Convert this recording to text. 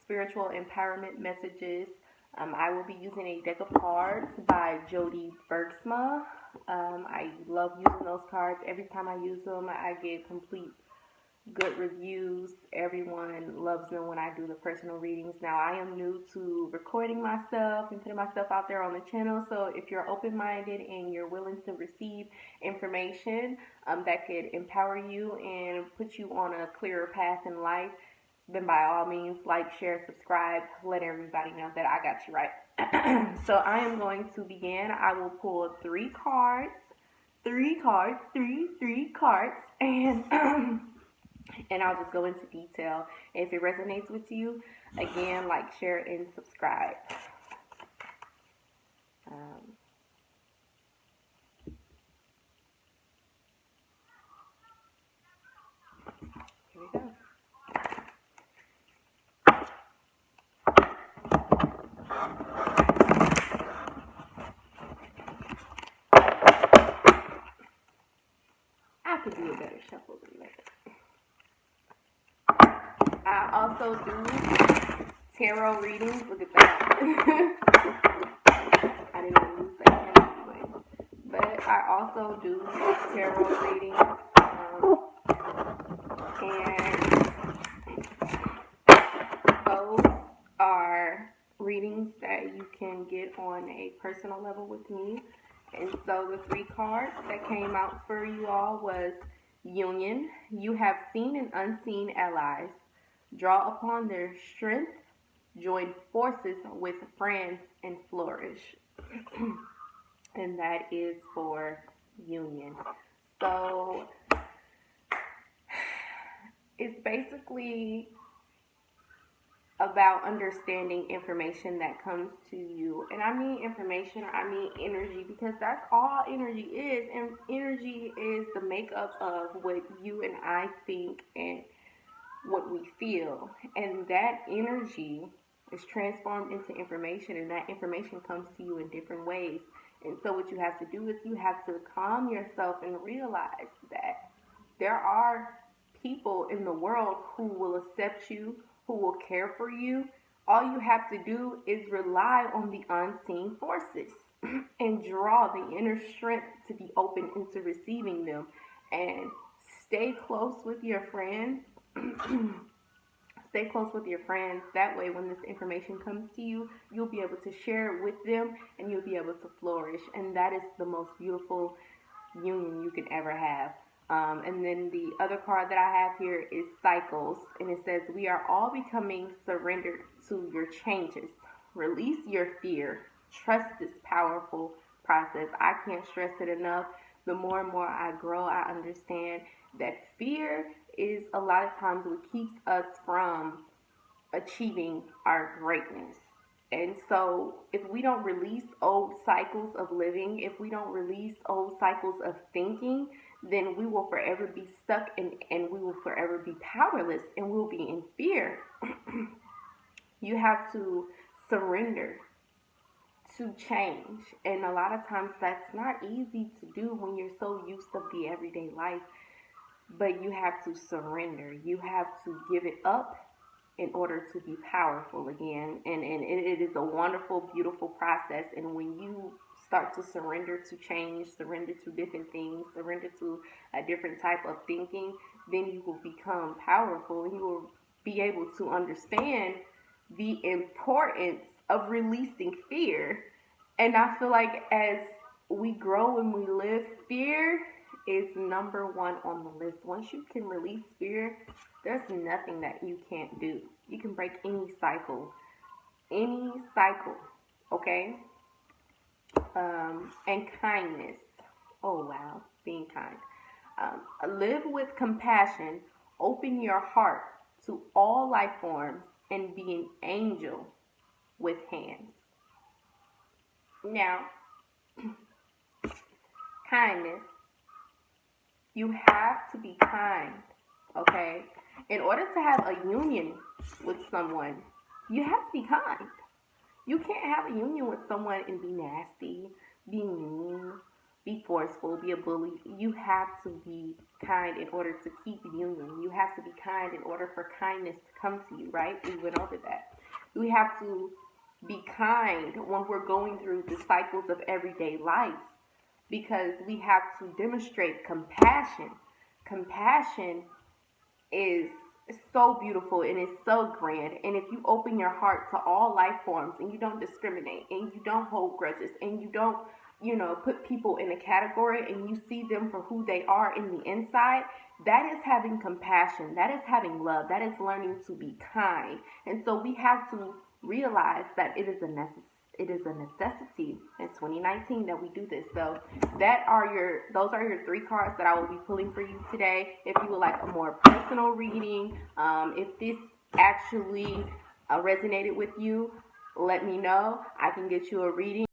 spiritual empowerment messages. I will be using a deck of cards by Jody Bergsma. I love using those cards. Every time I use them, I get complete good reviews. Everyone loves them when I do the personal readings. Now, I am new to recording myself and putting myself out there on the channel, so if you're open-minded and you're willing to receive information that could empower you and put you on a clearer path in life, then by all means, like, share, subscribe, let everybody know that I got you right. So I am going to begin. I will pull three cards, three cards, and and I'll just go into detail. If it resonates with you, again, like, share, and subscribe. Here we go. I could do a better shuffle than that. I also do tarot readings. Look at that. I didn't want to use that anyway. But I also do tarot readings. And those are readings that you can get on a personal level with me. And so the three cards that came out for you all was Union. You have seen and unseen allies. Draw upon their strength. Join forces with friends and flourish. And that is for Union. So it's basically about understanding information that comes to you. And I mean information, I mean energy, because that's all energy is. And energy is the makeup of what you and I think and what we feel. And that energy is transformed into information, and that information comes to you in different ways. And so what you have to do is you have to calm yourself and realize that there are people in the world who will accept you, who will care for you. All you have to do is rely on the unseen forces and draw the inner strength to be open into receiving them. And stay close with your friends. Stay close with your friends. That way, when this information comes to you, you'll be able to share it with them and you'll be able to flourish. And that is the most beautiful union you can ever have. And then the other card that I have here is Cycles, and it says, we are all becoming surrendered to your changes. Release your fear. Trust this powerful process. I can't stress it enough. The more and more I grow, I understand that fear is a lot of times what keeps us from achieving our greatness. And so if we don't release old cycles of living, if we don't release old cycles of thinking, then we will forever be stuck and we will forever be powerless and we'll be in fear. You have to surrender to change. And a lot of times that's not easy to do when you're so used to the everyday life. But you have to surrender. You have to give it up in order to be powerful again. And it is a wonderful, beautiful process. And when you start to surrender to change, surrender to different things, surrender to a different type of thinking, then you will become powerful. You will be able to understand the importance of releasing fear. And I feel like as we grow and we live, fear is number one on the list. Once you can release fear, there's nothing that you can't do. You can break any cycle, okay? And kindness. Oh, wow, being kind. Live with compassion. Open your heart to all life forms and be an angel with hands. Now, kindness. You have to be kind, okay? In order to have a union with someone, you have to be kind. You can't have a union with someone and be nasty, be mean, be forceful, be a bully. You have to be kind in order to keep union. You have to be kind in order for kindness to come to you, right? We went over that. We have to be kind when we're going through the cycles of everyday life because we have to demonstrate compassion. Compassion is so beautiful and it's so grand. And if you open your heart to all life forms and you don't discriminate and you don't hold grudges and you don't, put people in a category and you see them for who they are in the inside, that is having compassion. That is having love. That is learning to be kind. And so we have to realize that it is a necessity in 2019 that we do this. So those are your 3 cards that I will be pulling for you today. If you would like a more personal reading, if this actually resonated with you, let me know. I can get you a reading.